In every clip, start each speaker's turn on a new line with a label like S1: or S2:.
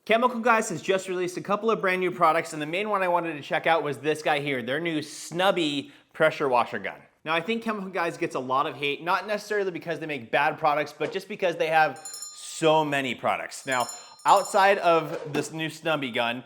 S1: Chemical Guys has just released a couple of brand new products, and the main one I wanted to check out was this guy here, their new SNUBBY Pressure Washer Gun. Now, I think Chemical Guys gets a lot of hate, not necessarily because they make bad products, but just because they have so many products. Now, outside of this new SNUBBY gun,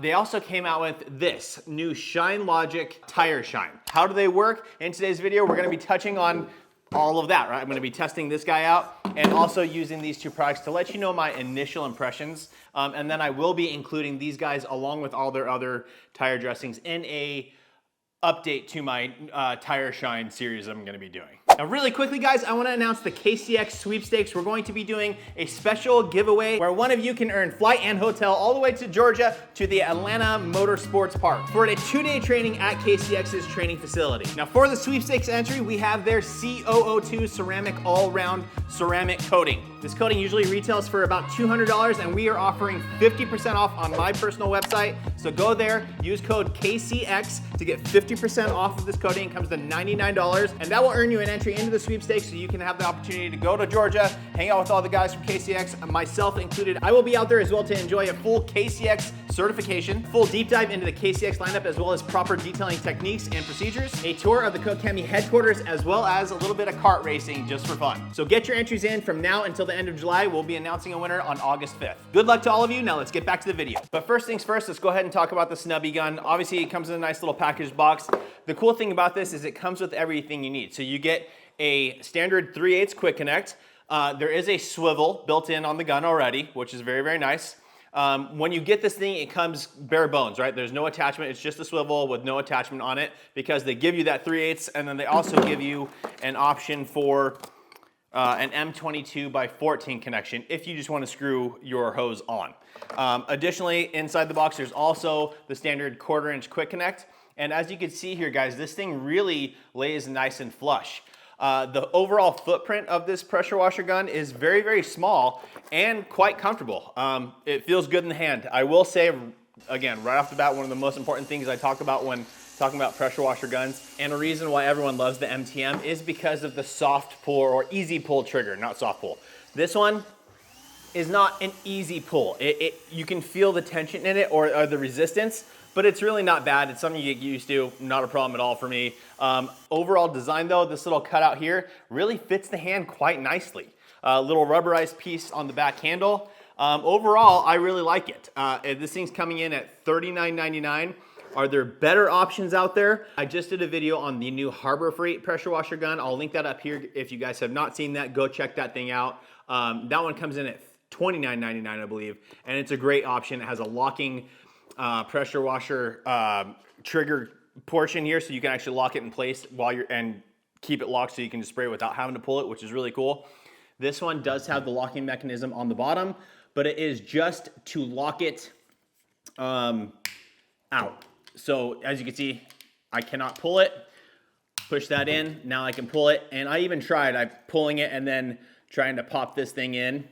S1: they also came out with this new Shine Logic Tire Shine. How do they work? In today's video, we're gonna be touching on all of that, right? I'm gonna be testing this guy out and also using these two products to let you know my initial impressions. And then I will be including these guys along with all their other tire dressings in a update to my Tire Shine series I'm gonna be doing. Now really quickly guys, I wanna announce the KCx Sweepstakes. We're going to be doing a special giveaway where one of you can earn flight and hotel all the way to Georgia to the Atlanta Motorsports Park for a 2-day training at KCx's training facility. Now for the sweepstakes entry, we have their C002 ceramic all-round ceramic coating. This coating usually retails for about $200 and we are offering 50% off on my personal website. So go there, use code KCX to get 50% off of this coating. It comes to $99 and that will earn you an entry into the sweepstakes so you can have the opportunity to go to Georgia, hang out with all the guys from KCx, myself included. I will be out there as well to enjoy a full KCx certification, full deep dive into the KCx lineup as well as proper detailing techniques and procedures, a tour of the Cook Chemi headquarters as well as a little bit of kart racing just for fun. So get your entries in from now until the end of July. We'll be announcing a winner on August 5th. Good luck to all of you. Now let's get back to the video. But first things first, let's go ahead and talk about the SNUBBY gun. Obviously it comes in a nice little package box. The cool thing about this is it comes with everything you need. So you get a standard 3/8 quick connect. There is a swivel built in on the gun already, which is very, very nice. When you get this thing, it comes bare bones, right? There's no attachment, it's just a swivel with no attachment on it because they give you that 3/8 and then they also give you an option for an M22x14 connection if you just want to screw your hose on. Additionally, inside the box, there's also the standard 1/4 inch quick connect. And as you can see here, guys, this thing really lays nice and flush. The overall footprint of this pressure washer gun is very, very small and quite comfortable. It feels good in the hand. I will say, again, right off the bat, one of the most important things I talk about when talking about pressure washer guns, and a reason why everyone loves the MTM is because of the soft pull or easy pull trigger, not soft pull. This one is not an easy pull. You can feel the tension in it or the resistance, but it's really not bad. It's something you get used to, not a problem at all for me. Overall design though, this little cutout here really fits the hand quite nicely. A little rubberized piece on the back handle. Overall, I really like it. This thing's coming in at $39.99. Are there better options out there? I just did a video on the new Harbor Freight pressure washer gun. I'll link that up here. If you guys have not seen that, go check that thing out. That one comes in at $29.99, I believe, and it's a great option. It has a locking pressure washer trigger portion here, so you can actually lock it in place while and keep it locked so you can just spray it without having to pull it, which is really cool. This one does have the locking mechanism on the bottom, but it is just to lock it out. So as you can see, I cannot pull it. Push that in, now I can pull it, and I even tried pulling it and then trying to pop this thing in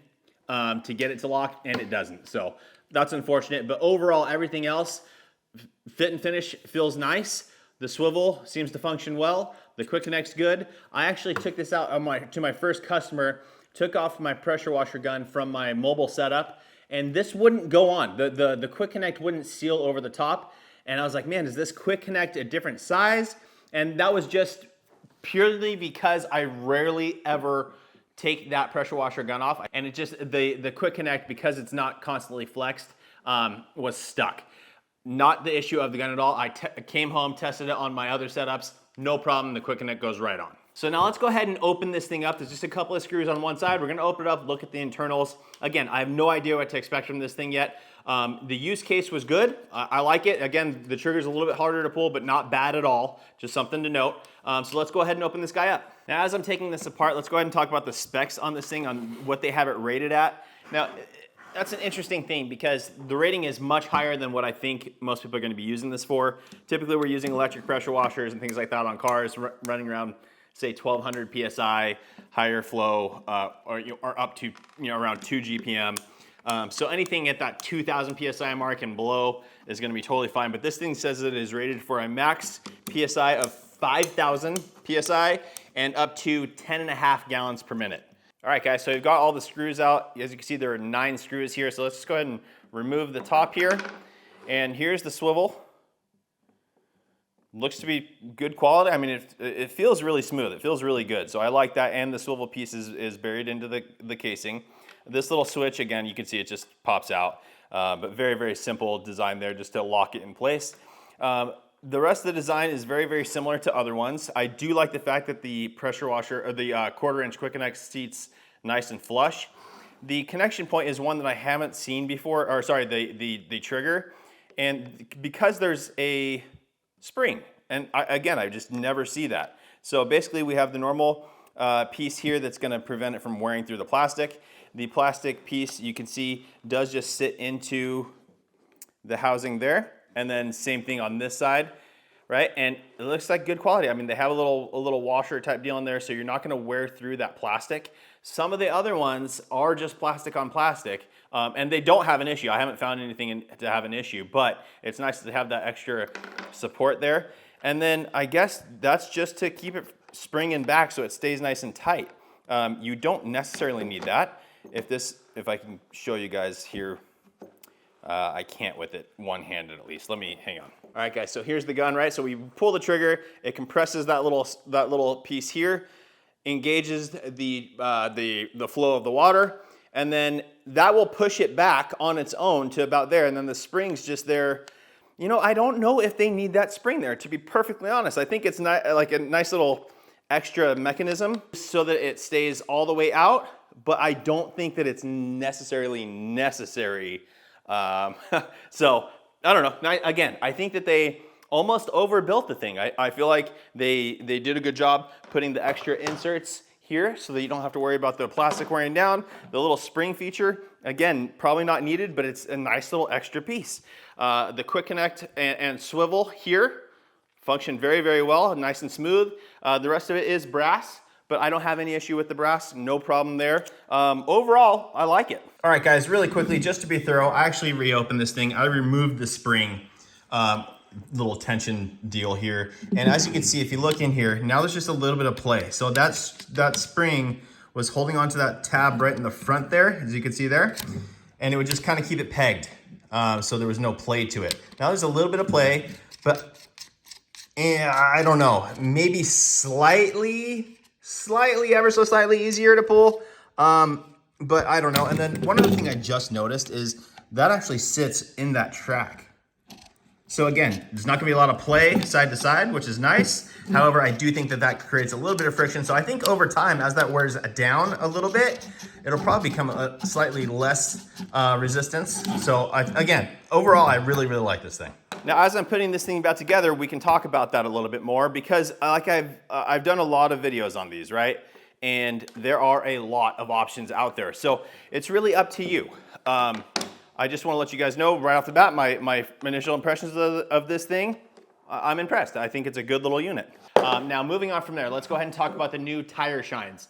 S1: to get it to lock, and it doesn't. So that's unfortunate, but overall everything else, fit and finish feels nice. The swivel seems to function well. The quick connect's good. I actually took this out to my first customer, took off my pressure washer gun from my mobile setup, and this wouldn't go on. The quick connect wouldn't seal over the top. And I was like, man, is this quick connect a different size? And that was just purely because I rarely ever take that pressure washer gun off. And it just, the quick connect, because it's not constantly flexed, was stuck. Not the issue of the gun at all. I came home, tested it on my other setups, no problem, the quick connect goes right on. So now let's go ahead and open this thing up. There's just a couple of screws on one side. We're gonna open it up, look at the internals. Again, I have no idea what to expect from this thing yet. The use case was good. I like it. Again, the trigger's a little bit harder to pull, but not bad at all. Just something to note. So let's go ahead and open this guy up. Now, as I'm taking this apart, let's go ahead and talk about the specs on this thing, on what they have it rated at. Now, that's an interesting thing because the rating is much higher than what I think most people are gonna be using this for. Typically, we're using electric pressure washers and things like that on cars, running around, say 1200 PSI, higher flow, or up to around 2 GPM. So anything at that 2000 PSI mark and below is gonna be totally fine, but this thing says it is rated for a max PSI of 5000 PSI and up to 10.5 gallons per minute. All right guys, so we've got all the screws out. As you can see, there are 9 screws here, so let's just go ahead and remove the top here, and here's the swivel. Looks to be good quality. I mean, it feels really smooth. It feels really good. So I like that, and the swivel piece is buried into the casing. This little switch, again, you can see it just pops out, but very, very simple design there just to lock it in place. The rest of the design is very, very similar to other ones. I do like the fact that the pressure washer, or the 1/4 inch quick connect seats nice and flush. The connection point is one that I haven't seen before, or sorry, the trigger. And because there's a spring, and I just never see that. So basically we have the normal piece here that's gonna prevent it from wearing through the plastic. The plastic piece, you can see, does just sit into the housing there. And then same thing on this side, right? And it looks like good quality. I mean, they have a little washer type deal in there, so you're not gonna wear through that plastic. Some of the other ones are just plastic on plastic, and they don't have an issue. I haven't found anything to have an issue, but it's nice to have that extra support there. And then I guess that's just to keep it springing back so it stays nice and tight. You don't necessarily need that. If I can show you guys here, I can't with it one-handed at least. Let me, hang on. All right, guys, so here's the gun, right? So we pull the trigger, it compresses that little piece here, engages the flow of the water, and then that will push it back on its own to about there, and then the spring's just there. You know, I don't know if they need that spring there, to be perfectly honest. I think it's not like a nice little extra mechanism so that it stays all the way out, but I don't think that it's necessarily necessary. So I don't know. Again, I think that they almost overbuilt the thing. I feel like they did a good job putting the extra inserts here so that you don't have to worry about the plastic wearing down. The little spring feature, again, probably not needed, but it's a nice little extra piece. The quick connect and swivel here function very, very well, nice and smooth. The rest of it is brass, but I don't have any issue with the brass, no problem there. Overall, I like it. All right, guys, really quickly, just to be thorough, I actually reopened this thing. I removed the spring, little tension deal here. And as you can see, if you look in here, now there's just a little bit of play. So that spring was holding onto that tab right in the front there, as you can see there, and it would just kind of keep it pegged. So there was no play to it. Now there's a little bit of play, but I don't know, maybe slightly, ever so slightly easier to pull. But I don't know. And then one other thing I just noticed is that actually sits in that track. So again, there's not gonna be a lot of play side to side, which is nice. However, I do think that creates a little bit of friction. So I think over time, as that wears down a little bit, it'll probably become a slightly less resistance. So again, overall, I really, really like this thing. Now, as I'm putting this thing back together, we can talk about that a little bit more because like I've done a lot of videos on these, right? And there are a lot of options out there. So it's really up to you. I just want to let you guys know right off the bat, my initial impressions of this thing, I'm impressed. I think it's a good little unit. Now moving on from there, let's go ahead and talk about the new tire shines.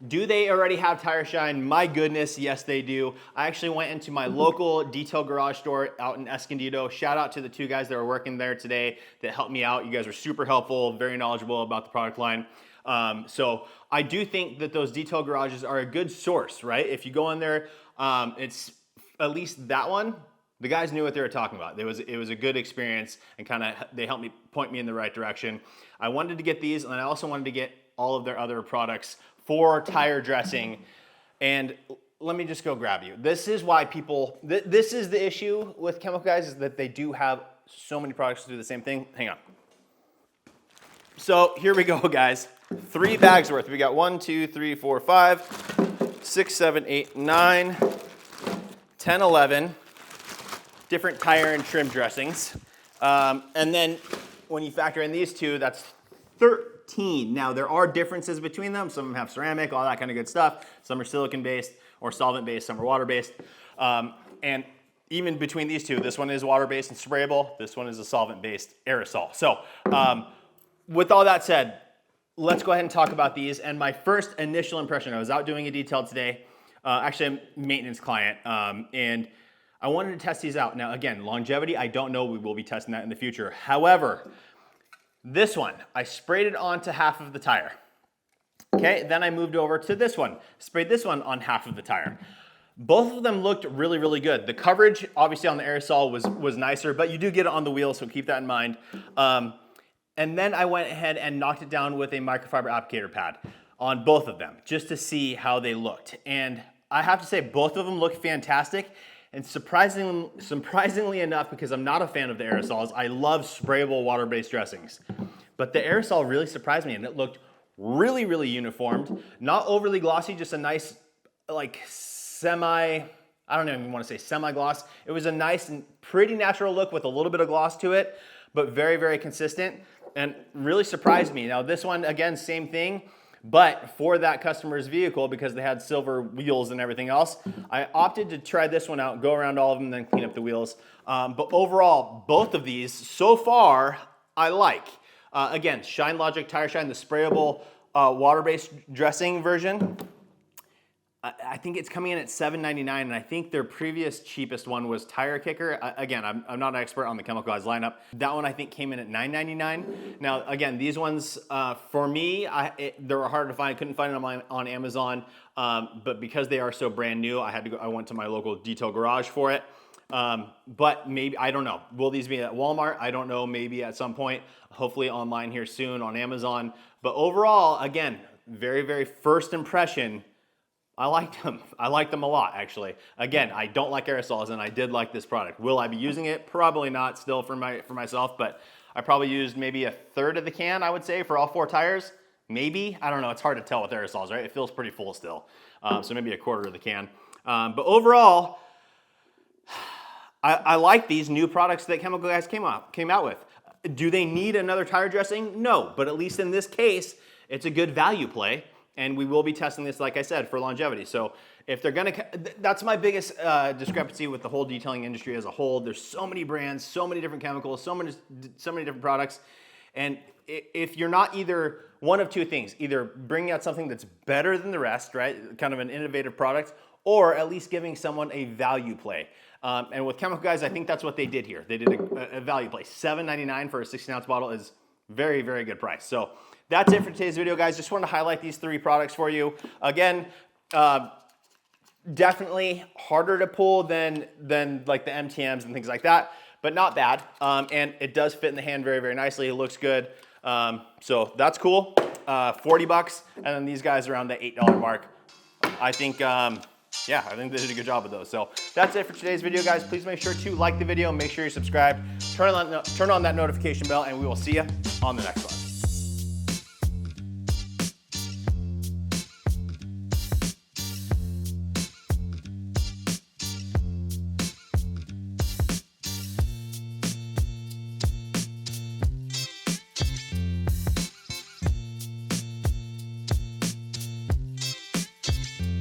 S1: Do they already have tire shine? My goodness, yes they do. I actually went into my local detail garage store out in Escondido. Shout out to the two guys that were working there today that helped me out. You guys were super helpful, very knowledgeable about the product line. So I do think that those detail garages are a good source, right? If you go in there, it's at least that one, the guys knew what they were talking about. It was a good experience and they helped me point me in the right direction. I wanted to get these, and I also wanted to get all of their other products for tire dressing. And let me just go grab you. This is why people, this is the issue with Chemical Guys, is that they do have so many products to do the same thing. Hang on. So here we go, guys. 3 bags worth. We got 1, 2, 3, 4, 5, 6, 7, 8, 9, 10, 11 different tire and trim dressings. And then when you factor in these two, that's 13. Now there are differences between them. Some of them have ceramic, all that kind of good stuff. Some are silicone based or solvent based, some are water based. And even between these two, this one is water based and sprayable. This one is a solvent based aerosol. So with all that said, let's go ahead and talk about these. And my first initial impression, I was out doing a detail today. Actually, I'm a maintenance client, and I wanted to test these out. Now, again, longevity, I don't know. We will be testing that in the future. However, this one, I sprayed it onto half of the tire. Okay, then I moved over to this one, sprayed this one on half of the tire. Both of them looked really, really good. The coverage, obviously on the aerosol was nicer, but you do get it on the wheel, so keep that in mind. And then I went ahead and knocked it down with a microfiber applicator pad on both of them, just to see how they looked. And I have to say, both of them look fantastic. And surprisingly enough, because I'm not a fan of the aerosols, I love sprayable water-based dressings. But the aerosol really surprised me, and it looked really, really uniformed. Not overly glossy, just a nice, like, I don't even want to say semi-gloss. It was a nice and pretty natural look with a little bit of gloss to it, but very, very consistent, and really surprised me. Now this one, again, same thing, but for that customer's vehicle, because they had silver wheels and everything else, I opted to try this one out, go around all of them, then clean up the wheels. But overall, both of these, so far, I like. Again, Shine Logic Tire Shine, the sprayable water-based dressing version. I think it's coming in at $7.99, and I think their previous cheapest one was Tire Kicker. Again, I'm not an expert on the Chemical Guys lineup. That one I think came in at $9.99. Now, again, these ones, for me, they were hard to find. I couldn't find them on Amazon, but because they are so brand new, I went to my local detail garage for it. But maybe, I don't know. Will these be at Walmart? I don't know, maybe at some point, hopefully online here soon on Amazon. But overall, again, very, very first impression, I liked them. I liked them a lot, actually. Again, I don't like aerosols, and I did like this product. Will I be using it? Probably not still for myself, but I probably used maybe a third of the can, I would say, for all 4 tires. Maybe. I don't know. It's hard to tell with aerosols, right? It feels pretty full still. So maybe a quarter of the can. But overall, I like these new products that Chemical Guys came out with. Do they need another tire dressing? No, but at least in this case, it's a good value play. And we will be testing this, like I said, for longevity. So if they're gonna, that's my biggest discrepancy with the whole detailing industry as a whole. There's so many brands, so many different chemicals, so many different products. And if you're not either one of two things, either bringing out something that's better than the rest, right? Kind of an innovative product, or at least giving someone a value play. And with Chemical Guys, I think that's what they did here. They did a value play. $7.99 for a 16-ounce bottle is very, very good price. So that's it for today's video, guys. Just wanted to highlight these 3 products for you. Again, definitely harder to pull than like the MTMs and things like that, but not bad. And it does fit in the hand very, very nicely. It looks good. So that's cool. 40 bucks. And then these guys around the $8 mark. I think, yeah, I think they did a good job with those. So that's it for today's video, guys. Please make sure to like the video, make sure you subscribe, turn on that notification bell, and we will see you on the next one.